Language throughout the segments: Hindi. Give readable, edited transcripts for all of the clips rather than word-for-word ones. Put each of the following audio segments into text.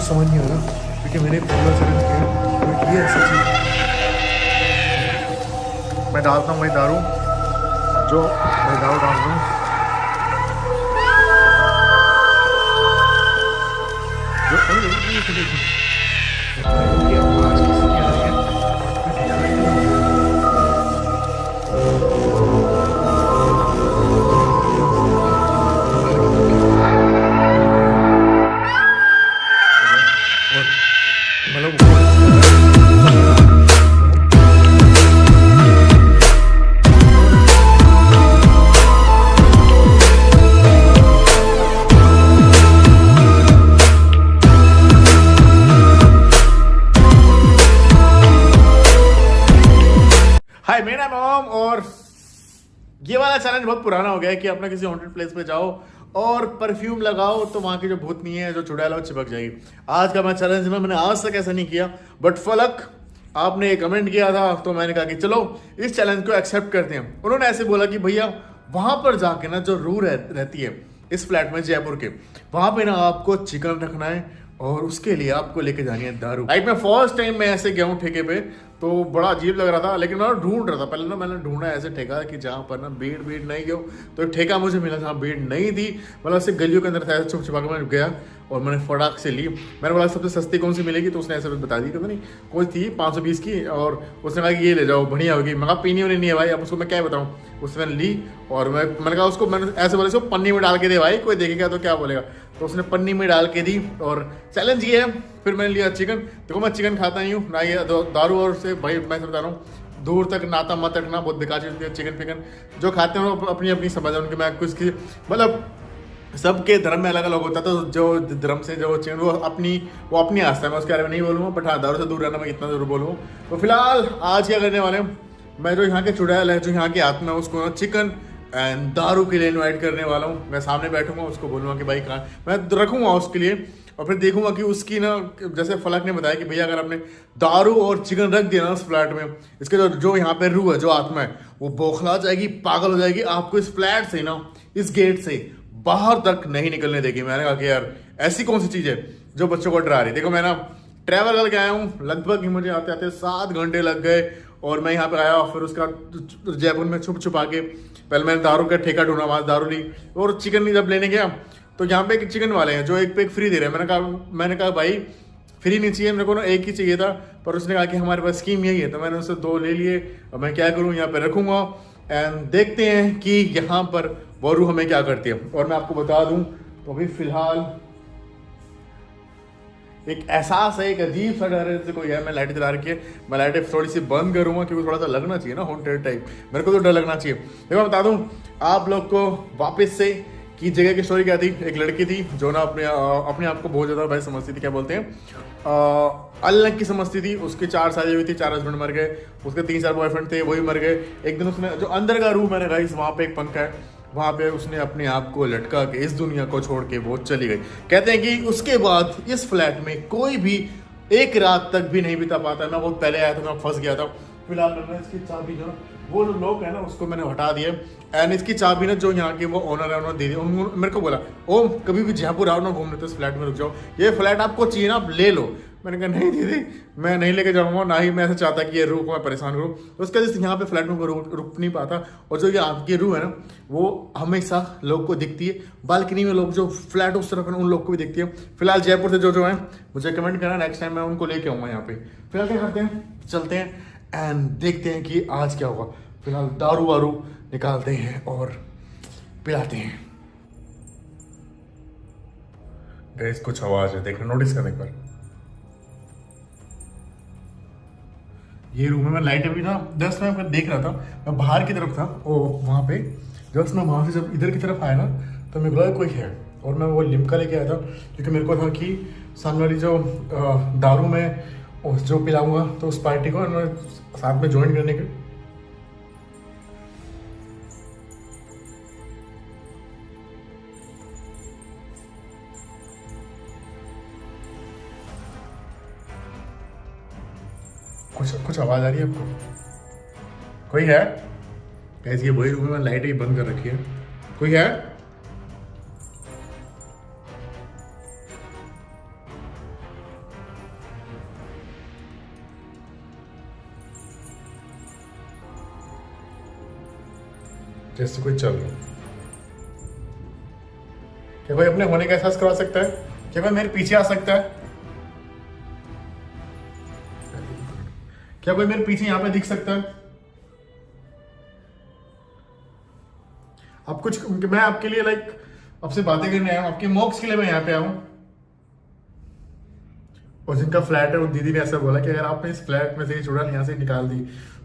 कुछ समझ नहीं आ रहा क्योंकि मैंने पहला चैलेंज किया और ये ऐसी चीज़ मैं डालता हूँ भाई दारू, जो मैं दारू डाल रहा हूँ जो आवाज़ किसी की आ रही है। हाय, मेरा नाम ओम और ये वाला चैलेंज बहुत पुराना हो गया है कि अपना किसी हॉन्टेड प्लेस पे जाओ और परफ्यूम लगाओ तो वहां की जो भूतनी है, जो चुड़ैल है, वो चिपक जाएगी। आज का मैं चैलेंज में मैंने आज तक ऐसा नहीं किया, बट फलक आपने एक कमेंट किया था तो मैंने कहा कि चलो इस चैलेंज को एक्सेप्ट करते हैं। उन्होंने ऐसे बोला कि भैया वहां पर जाके ना जो रूह रहती है इस फ्लैट में जयपुर के, वहां पे ना आपको चिकन रखना है और उसके लिए आपको लेके जानी है दारू। राइट, मैं फर्स्ट टाइम मैं ऐसे गया हूँ ठेके पे तो बड़ा अजीब लग रहा था, लेकिन मैं ढूंढ रहा था। पहले ना मैंने ढूंढा ऐसे ठेका कि जहाँ पर ना भीड़ नहीं गया, तो एक ठेका मुझे मिला जहाँ भीड़ नहीं थी, मतलब ऐसे गलियों के अंदर था। ऐसे छुप छुपा के मैं गया और मैंने फटाक से ली। मैंने बोला सबसे सस्ती कौन सी मिलेगी, तो उसने ऐसे बता दी, पता नहीं कोई थी 520 की, और उसने कहा कि ये ले जाओ बढ़िया होगी। मैं कहा पीनी होनी नहीं है भाई, अब उसको मैं क्या बताऊँ। उसने मैंने ली और मैंने कहा उसको, मैंने ऐसे बोला इसको पन्नी में डाल के दे भाई, कोई देखेगा तो क्या बोलेगा। तो उसने पन्नी में डाल के दी और चैलेंज ये है। फिर मैंने लिया चिकन। देखो मैं चिकन खाता नहीं हूँ ना, ये दारू और से भाई मैं बता रहा हूँ दूर तक नाता मत रखना, बहुत बेकार चीज़ है। चिकन फिकन जो खाते हैं वो अपनी अपनी समझ है उनकी। मैं कुछ की मतलब सबके धर्म में अलग अलग होता है, तो जो धर्म से जो चिकन वो अपनी आस्था है, मैं उसके बारे में नहीं बोलूँगा। बट हाँ, दारू से दूर रहना मैं इतना जरूर बोलूँ। तो फिलहाल आज क्या करने वाले हैं, मैं जो यहाँ के चुड़ैल है, जो यहाँ की आत्मा है, उसको चिकन एंड दारू के लिए इनवाइट करने वाला हूँ। मैं सामने बैठूंगा, उसको बोलूँगा कि भाई कहाँ, मैं रखूँगा उसके लिए, और फिर देखूंगा कि उसकी ना, जैसे फलक ने बताया कि भैया अगर आपने दारू और चिकन रख दिया ना उस फ्लैट में, इसके जो यहाँ पे रूह है, जो आत्मा है, वो बौखला जाएगी, पागल हो जाएगी, आपको इस फ्लैट से ना, इस गेट से बाहर तक नहीं निकलने देगी। मैंने कहा कि यार ऐसी कौन सी चीज़ है जो बच्चों को डरा रही। देखो मैं ना ट्रैवल करके आया हूँ, लगभग मुझे आते आते 7 घंटे लग गए, और मैं यहाँ पे आया। फिर उसका जयपुर में छुप छुपा के पहले मैंने दारू का ठेका ढूंढा, वहाँ दारू ली, और चिकन जब लेने गया तो यहाँ पे एक चिकन वाले हैं जो एक पे एक फ्री दे रहे हैं। मैंने कहा भाई फ्री नहीं चाहिए मेरे को ना, एक ही चाहिए था। पर उसने कहा कि हमारे पास स्कीम यही है, तो मैंने उससे 2 ले लिए। अब मैं क्या करूँ, यहाँ पे रखूँगा एंड देखते हैं कि यहाँ पर वो रूह हमें क्या करती है। और मैं आपको बता दूँ तो अभी फिलहाल एक एहसास है, एक अजीब सा डर है जैसे कोई है। मैं लाइट जला रखी है, मैं लाइटें थोड़ी सी बंद करूँगा क्योंकि थोड़ा सा लगना चाहिए ना हॉन्टेड टाइप, मेरे को तो डर लगना चाहिए। देखो मैं बता दूँ आप लोग को वापस से कि जगह की स्टोरी क्या थी। एक लड़की थी जो ना अपने आप को बहुत ज़्यादा भाई समझती थी, क्या बोलते हैं अलग की समझती थी। उसकी 4 शादी हुई थी, 4 हस्बैंड मर गए, उसके 3-4 बॉयफ्रेंड थे, वही मर गए। एक दिन उसने जो अंदर का रूम, मैंने गाइस वहाँ पे एक पंखा है, वहाँ पे उसने अपने आप को लटका के इस दुनिया को छोड़ के वो चली गई। कहते हैं कि उसके बाद इस फ्लैट में कोई भी एक रात तक भी नहीं बिता पाता। मैं बहुत पहले आया था, मैं फंस गया था। फिलहाल मैंने इसकी चाबी जो ना, वो लोग है ना, उसको मैंने हटा दिया एंड इसकी चाबी ना जो यहाँ के वो ओनर है उन्होंने दे दी। उन्होंने मेरे को बोला ओम कभी भी जयपुर आओ ना घूमने तो इस फ्लैट में रुक जाओ, ये फ्लैट आपको चाहिए ना आप ले लो। मैंने कहा नहीं दीदी मैं नहीं लेके जाऊँगा, ना ही मैं ऐसा चाहता कि ये रूह को मैं परेशान करूँ। तो उसके वजह से यहाँ पे फ्लैट में रुक नहीं पाता। और जो ये आपकी रूह है ना, वो हमेशा लोग को दिखती है, बालकनी में लोग जो फ्लैट उस तरफ है उन लोग को भी दिखती है। फिलहाल जयपुर से जो है मुझे कमेंट करना, नेक्स्ट टाइम मैं उनको लेके आऊँगा यहाँ पे। फिलहाल क्या करते हैं, चलते हैं एंड देखते हैं कि आज क्या होगा। फिलहाल दारू वारू निकालते हैं और पिलाते हैं। गैस कुछ आवाज है, देखना नोटिस करने पर। ये रूम में मैं लाइट अभी ना जस्ट मैं देख रहा था, मैं बाहर की तरफ था, ओ वहाँ पे जस्ट मैं वहाँ से जब इधर की तरफ आया ना तो मेरे को लगा कोई है, और मैं वो लिम्का लेके आया था क्योंकि मेरे को था कि सामने वाली जो दारू में जो पिलाऊंगा तो उस पार्टी को साथ में ज्वाइन करने के। कुछ आवाज आ रही है आपको? कोई है? कैसी है वही रूम में, लाइट ही बंद कर रखी है। कोई है? जैसे कोई चल रहा हो। क्या कोई अपने होने का एहसास करवा सकता है? क्या कोई मेरे पीछे आ सकता है? क्या कोई मेरे पीछे यहां पे दिख सकता है? अब कुछ मैं आपके लिए आपसे बातें करने आया हूं, आपके मॉक्स के लिए मैं यहाँ पे आया हूं। और जिनका फ्लैट है, वो दीदी ने ऐसा बोला कि अगर आपने इस फ्लैट में से ये चुड़ैल यहाँ से निकाल दी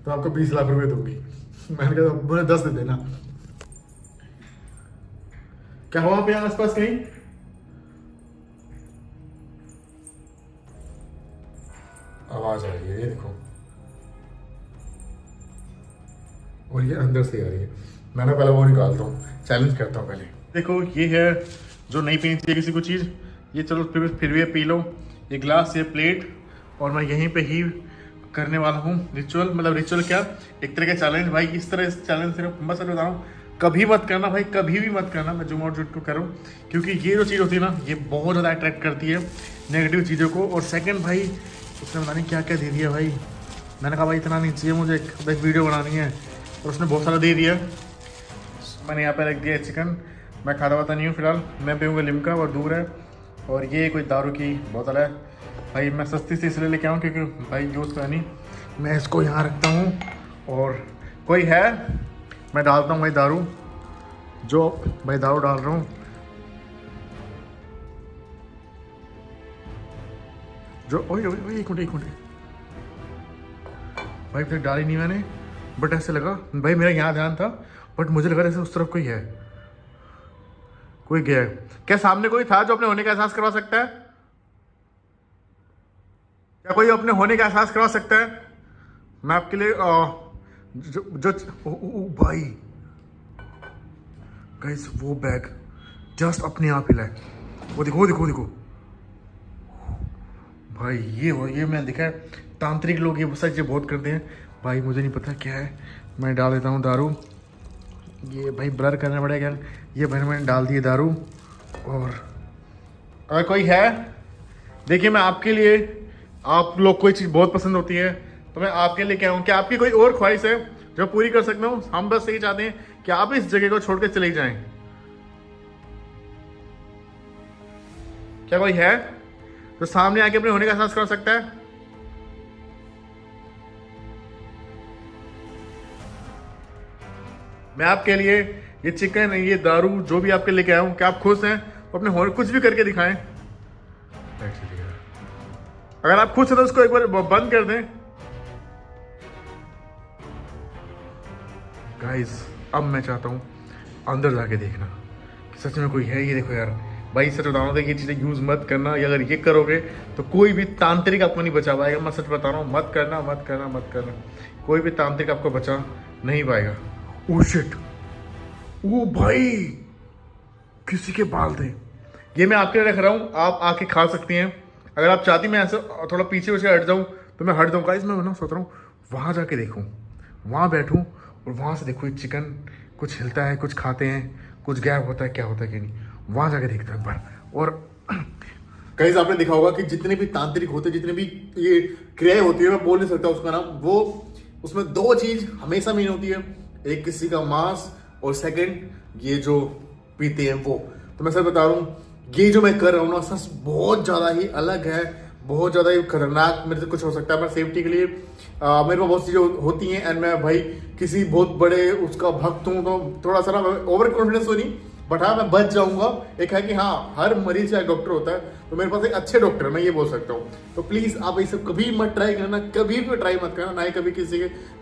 तो आपको 20 लाख रुपए दूंगी। मैंने कहा मुझे 10 दे देना। क्या हुआ पे आसपास कहीं? आवाज आ रही है, ये देखो, और ये अंदर से आ रही है। मैंने पहले वो निकालता हूँ, चैलेंज करता हूँ पहले। देखो ये है जो नहीं पीनी चाहिए किसी को चीज़, ये चलो फिर भी पी लो। ये ग्लास, ये प्लेट, और मैं यहीं पे ही करने वाला हूँ रिचुअल। मतलब रिचुअल क्या, एक तरह का चैलेंज भाई। इस तरह इस चैलेंज सिर्फ मैं सच बता रहा हूँ, कभी मत करना भाई, कभी भी मत करना। मैं जूम आउट को करूँ, क्योंकि ये जो चीज़ होती है ना, ये बहुत ज़्यादा अट्रैक्ट करती है नेगेटिव चीज़ों को। और सेकंड भाई, उसने पता नहीं क्या क्या दे दिया भाई। मैंने कहा भाई इतना नहीं चाहिए मुझे, एक वीडियो बनानी है, और उसने बहुत सारा दे दिया। मैंने यहाँ पे रख दिया चिकन। मैं खाता वाता नहीं हूँ फिलहाल, मैं पीऊँगा लिमका, और दूर है। और ये कोई दारू की बोतल है भाई, मैं सस्ती से इसलिए लेके आऊँ क्योंकि भाई यूज़ करनी। मैं इसको यहाँ रखता हूँ, और कोई है मैं डालता हूँ भाई दारू, जो भाई दारू डाल रहा हूँ। जो ओए ओए एक मिनट भाई, फिर डाली नहीं मैंने, बट ऐसे लगा भाई, मेरा यहाँ ध्यान था, बट मुझे लगा जैसे उस तरफ कोई है, कोई गया है। क्या सामने कोई था जो अपने होने का एहसास करवा सकता है? क्या कोई अपने होने का एहसास करवा सकता है? मैं आपके लिए जो भाई गाइस, वो बैग जस्ट अपने आप हिला है। वो देखो देखो देखो भाई, ये मैं देखा है, तांत्रिक लोग ये सच बहुत करते हैं भाई। मुझे नहीं पता क्या है। मैं डाल देता हूँ दारू। ये भाई ब्लर करना पड़ेगा। ये भाई मैंने डाल दिए दारू। और अगर कोई है, देखिए मैं आपके लिए, आप लोग कोई चीज़ बहुत पसंद होती है तो मैं आपके लिए क्या हूँ। क्या आपकी कोई और ख्वाहिश है जो पूरी कर सकता हूँ? हम बस यही चाहते हैं कि आप इस जगह को छोड़ कर चले जाएं। क्या कोई है तो सामने आके अपने होने का एहसास कर सकता है? मैं आपके लिए ये चिकन, ये दारू, जो भी आपके लेके आया हूं, क्या आप खुश हैं? तो अपने होने कुछ भी करके दिखाएं। अगर आप खुश हैं तो उसको एक बार बंद कर दें। गाइस, अब मैं चाहता हूं अंदर जाके देखना कि सच में कोई है। ये देखो यार भाई, सच बता रहा हूँ, ये चीज़ें यूज़ मत करना। अगर ये करोगे तो कोई भी तांत्रिक आपको नहीं बचा पाएगा। मैं सच बता रहा हूँ, मत करना मत करना मत करना। कोई भी तांत्रिक आपको बचा नहीं पाएगा। ओह शिट, ओ भाई, किसी के बाल थे। ये मैं आपके लिए रख रहा हूँ, आप आके खा सकती हैं। अगर आप चाहती मैं ऐसे थोड़ा पीछे पीछे हट जाऊँ तो मैं हट जाऊँ। गाइस मैं ना सोच रहा हूँ वहाँ जाके देखूँ, वहाँ बैठूँ और वहाँ से देखो ये चिकन कुछ हिलता है, कुछ खाते हैं, कुछ गैप होता है, क्या होता है कि नहीं, वहाँ जाके देखता हूँ एक बार। और गाइस आपने देखा होगा कि जितने भी तांत्रिक होते, जितने भी ये क्रियाएं होती है, मैं बोल नहीं सकता उसका नाम, वो उसमें दो चीज हमेशा मेन होती है। एक किसी का मांस, और सेकंड ये जो पीते हैं वो। तो मैं सर बता रहा हूँ, ये जो मैं कर रहा हूँ ना, सच बहुत ज़्यादा ही अलग है, बहुत ज़्यादा ही खतरनाक। मेरे से कुछ हो सकता है। मैं सेफ्टी के लिए मेरे पास बहुत चीज़ें होती हैं, एंड मैं भाई किसी बहुत बड़े उसका भक्त हूँ, तो थोड़ा सा ना ओवर कॉन्फिडेंस हो नहीं, बट हाँ मैं बच जाऊंगा। एक है कि हाँ, हर मरीज का एक डॉक्टर होता है, तो मेरे पास एक अच्छे डॉक्टर है, मैं ये बोल सकता हूँ। तो प्लीज़ आप ये सब कभी मत ट्राई करना, कभी भी ट्राई मत करना, ना ही कभी किसी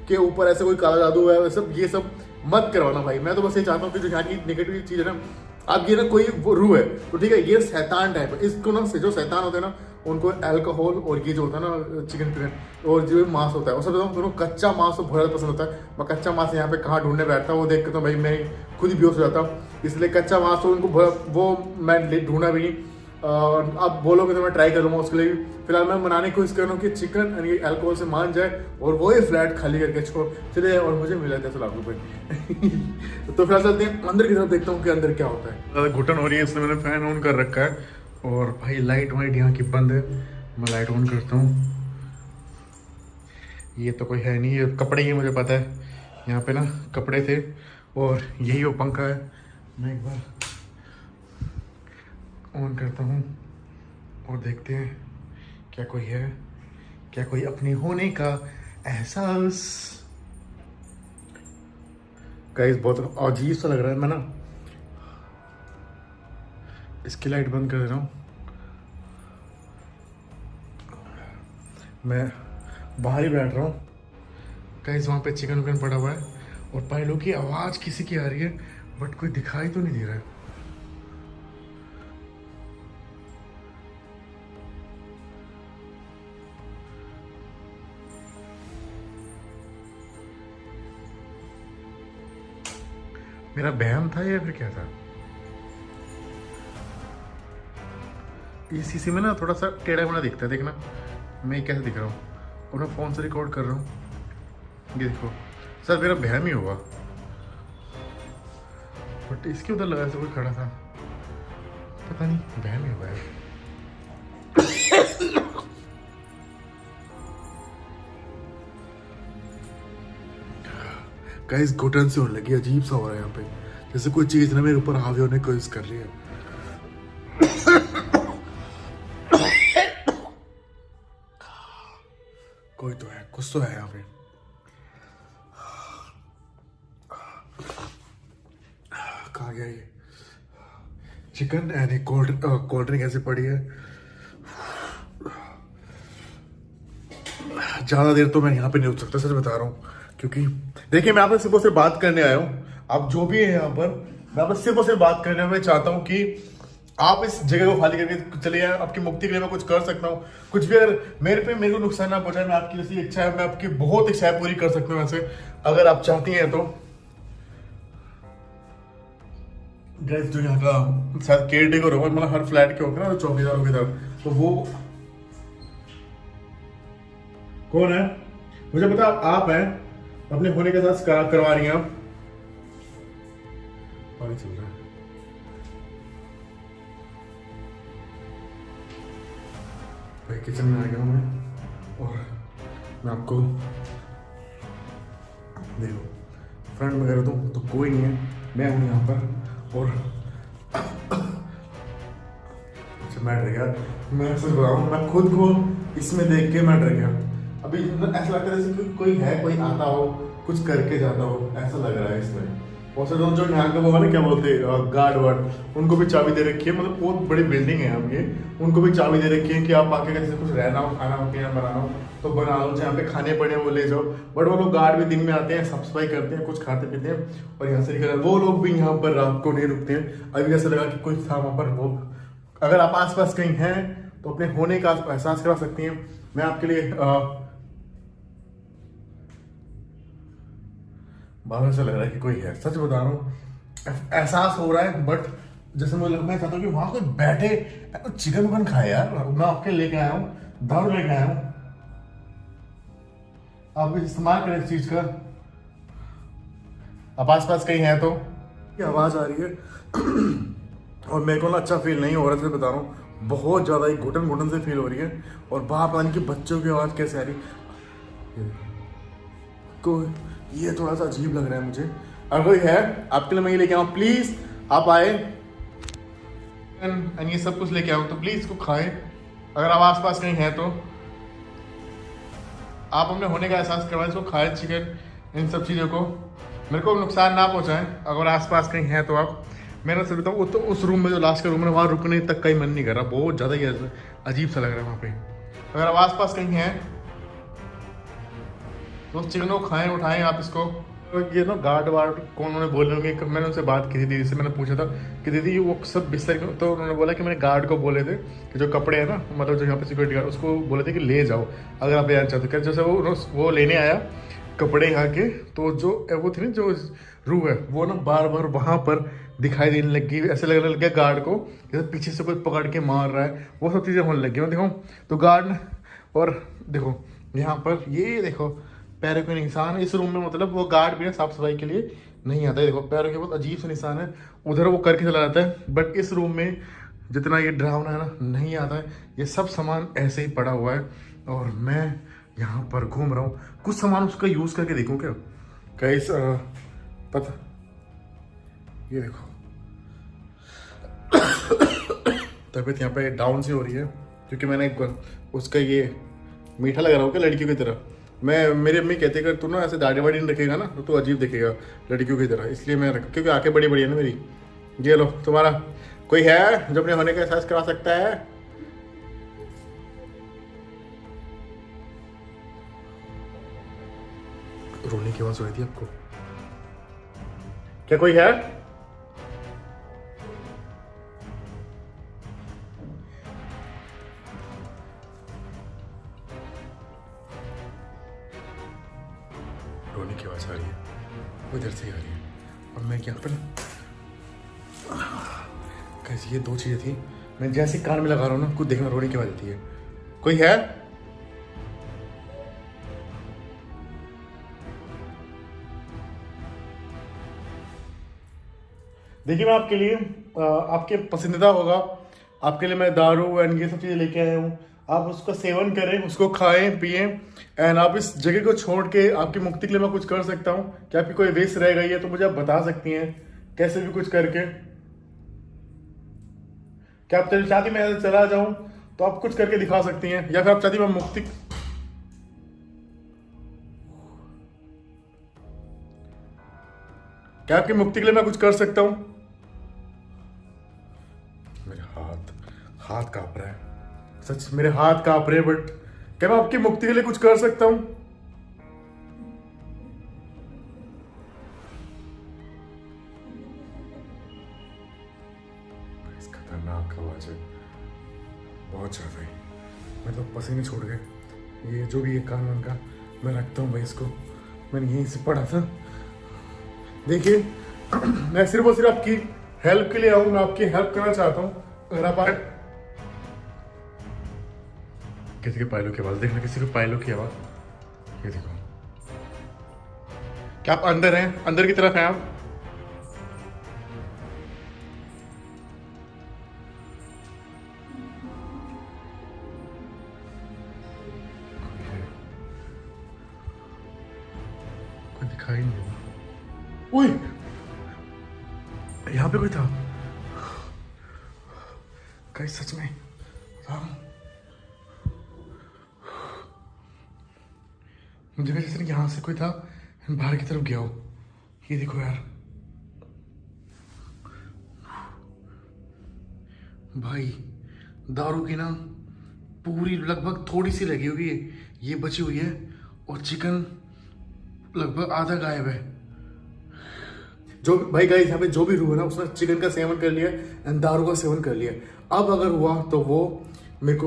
के ऊपर ऐसे कोई काला जादू है, ये सब मत करवाना भाई। मैं तो बस ये चाहता हूँ कि जो यहाँ की नेगेटिव चीज़ है ना, अब ये ना कोई वो रूह है तो ठीक है, ये शैतान टाइप है। इसको ना जो शैतान होते हैं ना, उनको अल्कोहल और ये जो होता है ना चिकन पिकन और जो मांस होता है, और सब दोनों कच्चा मांस तो बहुत ज़्यादा पसंद होता है। मैं कच्चा मांस यहाँ पे कहाँ ढूंढने बैठता हूँ, वो देख के तो भाई मैं खुद ही बेहोश हो जाता हूँ। इसलिए कच्चा मांस तो उनको वो मैं ढूंढा भी नहीं। अब बोलोगे तो मैं ट्राई करूँगा उसके लिए भी। फिलहाल मैं मनाने की कोशिश कर रहा हूँ कि चिकन ये अल्कोहल से मान जाए और वो ही फ्लैट खाली करके छोड़ चले जाए और मुझे मिला 10 लाख रुपए। तो फिलहाल चलते हैं अंदर की तरफ, देखता हूँ कि अंदर क्या होता है। ज़्यादा घुटन हो रही है इसलिए मैंने फैन ऑन कर रखा है, और भाई लाइट वाइट यहाँ की बंद है। मैं लाइट ऑन करता हूँ। ये तो कोई है नहीं, ये कपड़े ही मुझे पता है, यहाँ पे ना कपड़े थे और यही वो पंखा है। मैं एक बार ऑन करता हूँ और देखते हैं क्या कोई है, क्या कोई अपने होने का एहसास। गाइस बहुत अजीब सा लग रहा है। मैं ना इसकी लाइट बंद कर दे रहा हूँ। मैं बाहर ही बैठ रहा हूँ। गाइस वहाँ पे चिकन विकन पड़ा हुआ है और पायलों की आवाज़ किसी की आ रही है, बट कोई दिखाई तो नहीं दे रहा है। मेरा बहम था या फिर क्या था? इस शीशे में ना थोड़ा सा टेढ़ा मेढ़ा दिखता है, देखना मैं कैसे दिख रहा हूँ। और मैं फ़ोन से रिकॉर्ड कर रहा हूँ, ये देखो। सर मेरा बहम ही होगा, बट इसके उधर लगा से कोई खड़ा था, पता नहीं बहम ही होगा यार। गाइस घुटन से होने लगी, अजीब सा हो रहा है यहाँ पे, जैसे कोई चीज ना मेरे ऊपर हावी होने की कोशिश कर रही है। कोई तो है, कुछ तो है यहाँ पे। कहाँ गया ये चिकन? एंड कोल्ड ड्रिंक ऐसे पड़ी है। ज्यादा देर तो मैं यहाँ पे नहीं रुक सकता, सच बता रहा हूँ। क्योंकि देखिए मैं आपसे सिर्फ और सिर्फ बात करने आया हूँ। आप जो भी है यहाँ पर, मैं आपसे सिर्फ और सिर्फ बात करने में चाहता हूँ कि आप इस जगह को खाली करके चले जाए। आपकी मुक्ति के लिए मैं कुछ कर सकता हूँ, कुछ भी अगर मेरे को नुकसान ना पहुंचाए। मैं आपकी जैसी इच्छा है, मैं आपकी बहुत इच्छाएं पूरी कर सकता हूँ वैसे, अगर आप चाहती हैं तो। गैस जो यहाँ का शायद केयर टेकर होगा, मतलब हर फ्लैट के होंगे ना चौकीदार वगैरह, तो वो कौन है मुझे पता। आप हैं, अपने होने के साथ करवा रही हैं आप। पानी चल रहा है। भाई किचन में आ गया हूँ मैं, और मैं आपको देखो फ्रंट में कर दूँ तो कोई नहीं है, मैं हूँ यहाँ पर। और अच्छा मैं डर गया, मैं सच बताऊँ, मैं खुद को इसमें देख के मैं डर गया। अभी ऐसा लगता है जैसे कोई है, कोई आता हो कुछ करके जाता हो, ऐसा लग रहा है इसमें। और सर जो यहाँ का वो है ना, क्या बोलते हैं, गार्ड वार्ड, उनको भी चाबी दे रखी है। मतलब बहुत बड़ी बिल्डिंग है यहाँ की, उनको भी चाबी दे रखी है कि आप आके कैसे कुछ रहना हो, खाना हो, यहाँ बनाना हो तो बना लो, जहाँ पे खाने पड़े वो ले जाओ। बट वो लोग गार्ड भी दिन में आते हैं, साफ सफाई करते हैं, कुछ खाते पीते हैं और यहाँ से निकल। वो लोग भी यहाँ पर रात को नहीं रुकते हैं। अभी जैसे लगा कि कोई था वहाँ पर। वो अगर आप आस पास कहीं हैं तो अपने होने का एहसास करा सकती हैं। मैं आपके लिए बाहर से लग रहा है कि कोई है, सच बता रहा हूँ, एहसास हो रहा है। बट जैसे मैं चाहता हूँ कि वहां कोई बैठे, चिकन विकन खाए यार। मैं आपके लेके आया हूँ, दारू लेके आया हूँ, आप भी इस्तेमाल करें इस चीज का। आप आस पास कहीं हैं तो ये आवाज आ रही है और मेरे को ना अच्छा फील नहीं हो रहा है, बता रहा हूँ। बहुत ज्यादा ही घुटन घुटन से फील हो रही है। और बाप पता नहीं कि बच्चों की आवाज कैसे आ रही को, ये थोड़ा सा अजीब लग रहा है मुझे। अगर कोई है आपके लिए मैं ये लेके आऊँ, प्लीज आप आए एंड ये सब कुछ लेके आऊँ तो प्लीज इसको खाएं। अगर आप आस पास कहीं हैं तो आप अपने होने का एहसास करवाएं, इसको खाएं, चिकन इन सब चीज़ों को। मेरे को नुकसान ना पहुंचाएं। अगर आस पास कहीं हैं तो आप, मेरा सर बताऊँ, वो तो उस रूम में जो लास्ट का रूम है वहाँ रुकने तक का ही मन नहीं कर रहा। बहुत ज़्यादा ही अजीब सा लग रहा है वहाँ पे। अगर आप आस पास कहीं हैं तो चिकन को खाएं, उठाएं आप इसको। ये ना गार्ड वार्ड को उन्होंने बोले होंगे, मैंने उनसे बात की थी, दीदी से मैंने पूछा था कि दीदी वो सब बिस्तर, तो उन्होंने बोला कि मैंने गार्ड को बोले थे कि जो कपड़े हैं ना, मतलब जो यहाँ पे सिक्योरिटी गार्ड, उसको बोले थे कि ले जाओ अगर आप लेना चाहते। जैसे वो लेने आया कपड़े यहाँ के, तो जो वो थी ना जो रूह है, वो ना बार बार वहाँ पर दिखाई देने लगी। ऐसे लगने लग गया गार्ड को जैसे पीछे से कोई पकड़ के मार रहा है, वो सब चीज़ें होने लगी। मैं देखो तो गार्ड, और देखो यहाँ पर ये देखो पैरों के निशान है इस रूम में। मतलब वो गार्ड भी है, साफ सफाई के लिए नहीं आता है। देखो पैरों के बहुत अजीब से निशान है, उधर वो करके चला जाता है। बट इस रूम में जितना ये डरावना है ना, नहीं आता है। ये सब सामान ऐसे ही पड़ा हुआ है और मैं यहाँ पर घूम रहा हूँ। कुछ सामान उसका यूज़ करके देखूँ क्या गाइस। पता ये देखो तबीयत यहाँ पे डाउन सी हो रही है क्योंकि मैंने एक बार उसका ये मीठा लगा रहा हूँ क्या लड़कियों की तरह। मेरी अम्मी कहती है कि तू ना ऐसे दाढ़ी वाड़ी नहीं रखेगा ना तो अजीब दिखेगा लड़कियों की तरह, इसलिए मैं रख, क्योंकि आंखें बड़ी बड़ी है ना मेरी। ये लो तुम्हारा कोई है जो अपने होने का एहसास करा सकता है? रोने की आवाज हो रही थी आपको? क्या कोई है? रोने की आवाज आ रही है, वो इधर से आ रही है। अब मैं क्या करूं? कैसी ये दो चीजें थी, मैं जैसे कान में लगा रहा हूँ ना कुछ देखना रोने की आवाज आती है। कोई है? देखिए मैं आपके लिए आपके पसंदीदा होगा, आपके लिए मैं दारू एंड ये सब चीज़ें लेके आया हूँ। आप उसका सेवन करें, उसको खाएं पिएं एंड आप इस जगह को छोड़ के आपकी मुक्ति के लिए मैं कुछ कर सकता हूँ। क्या आपकी कोई वेस्ट रह गई है तो मुझे आप बता सकती हैं कैसे भी कुछ करके। क्या आप चाहती मैं चला जाऊं तो आप कुछ करके दिखा सकती हैं, या फिर आप चाहती मैं मुक्ति। क्या आपकी मुक्ति के लिए मैं कुछ कर सकता हूं? मेरे हाथ हाथ कांप रहा है, सच मेरे हाथ कांप रहे हैं, बट क्या मैं आपकी मुक्ति के लिए कुछ कर सकता हूं? खतरनाक आवाज है, बहुत ज्यादा ही। मैं तो पसीने छूट गए। ये जो भी है कान का मैं रखता हूँ भाई, इसको मैंने यहीं से पढ़ा था। देखिए मैं सिर्फ और सिर्फ आपकी हेल्प के लिए आऊँ, मैं आपकी हेल्प करना चाहता हूँ। अगर आप किसी के पायलों की आवाज देखना, किसी के पायलों की आवाज। ये देखो, क्या आप अंदर हैं? अंदर की तरफ हैं आप? कोई दिखाई नहीं हुआ। ओए यहाँ पे कोई था कहीं, सच में मुझे जैसे यहाँ से कोई था, बाहर की तरफ गया हो। ये देखो यार भाई, दारू की ना पूरी लगभग थोड़ी सी लगी होगी, ये बची हुई है, और चिकन लगभग आधा गायब है। जो भाई गाइस यहाँ पे जो भी रूह है ना उसने चिकन का सेवन कर लिया एंड दारू का सेवन कर लिया। अब अगर हुआ तो वो मेरे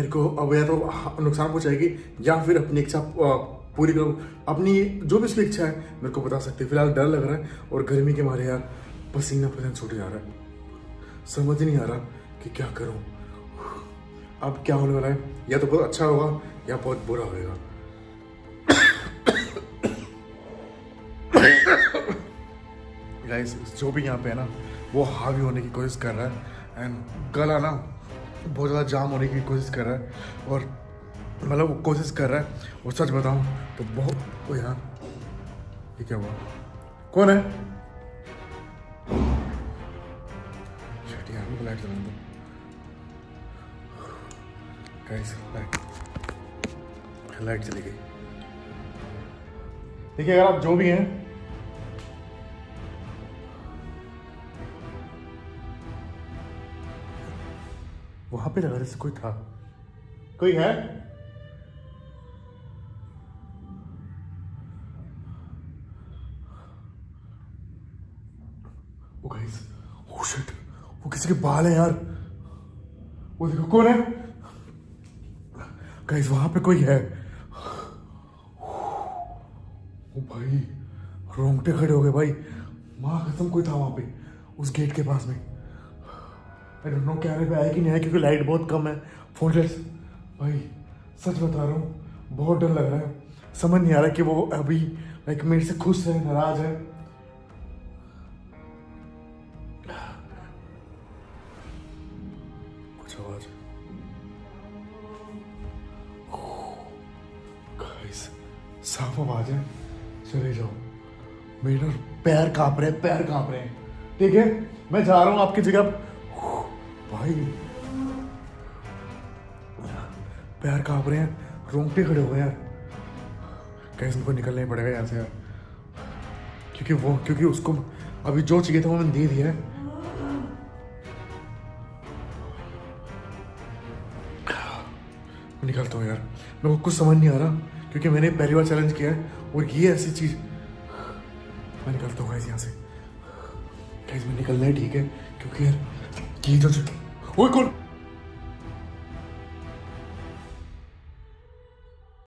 को अब या तो नुकसान पहुंचाएगी या फिर अपनी इच्छा पूरी करो, अपनी जो भी उसकी इच्छा है मेरे को बता सकते हैं। फिलहाल डर लग रहा है और गर्मी के मारे यार पसीना छूट जा रहा है, समझ नहीं आ रहा कि क्या करूं। अब क्या होने वाला है, या तो बहुत अच्छा होगा या बहुत बुरा होगा। गाइस जो भी यहाँ पे है ना वो हावी होने की कोशिश कर रहा है एंड गला ना बहुत ज़्यादा जाम होने की कोशिश कर रहा है, और मतलब वो कोशिश कर रहा है। और सच बताऊँ तो बहुत ओ यार ये क्या हुआ? कौन है? शिट यार मुझे लाइट जलाने दो। गाइस लाइट चली गई। देखिए अगर आप जो भी हैं वहां पे लगा जैसे कोई था। कोई है? ओ गाइस, ओ शिट, वो किसी के बाल है यार। वो देखो कौन है? गाइस वहां पे कोई है। ओ भाई रोंगटे खड़े हो गए भाई, माँ कसम कोई था वहां पे उस गेट के पास में। आई डोंट नो कैमरे पे आया कि नहीं आया क्योंकि लाइट बहुत कम है। फोन लेट्स भाई सच बता रहा हूँ बहुत डर लग रहा है, समझ नहीं आ रहा कि वो अभी लाइक मेरे से खुश है नाराज है। कुछ आवाज गाइस, साफ आवाज है, चले जाओ। मेरे ना पैर कांप रहे हैं, पैर कांप रहे हैं। ठीक है, मैं जा रहा हूँ आपकी जगह। भाई पैर कांप रहे हैं, रोंगटे खड़े हो गए यार। कैसे इनको निकलना ही पड़ेगा यहाँ से यार, क्योंकि उसको अभी जो चाहिए था वो मैंने दे दिया है। मैं निकलता हूँ यार, मेरे को कुछ समझ नहीं आ रहा क्योंकि मैंने पहली बार चैलेंज किया है और ये ऐसी चीज। मैं निकलता हूँ गाइस यहाँ से। गाइस मैं निकलना है, ठीक है, क्योंकि यार ये जो ओए कौन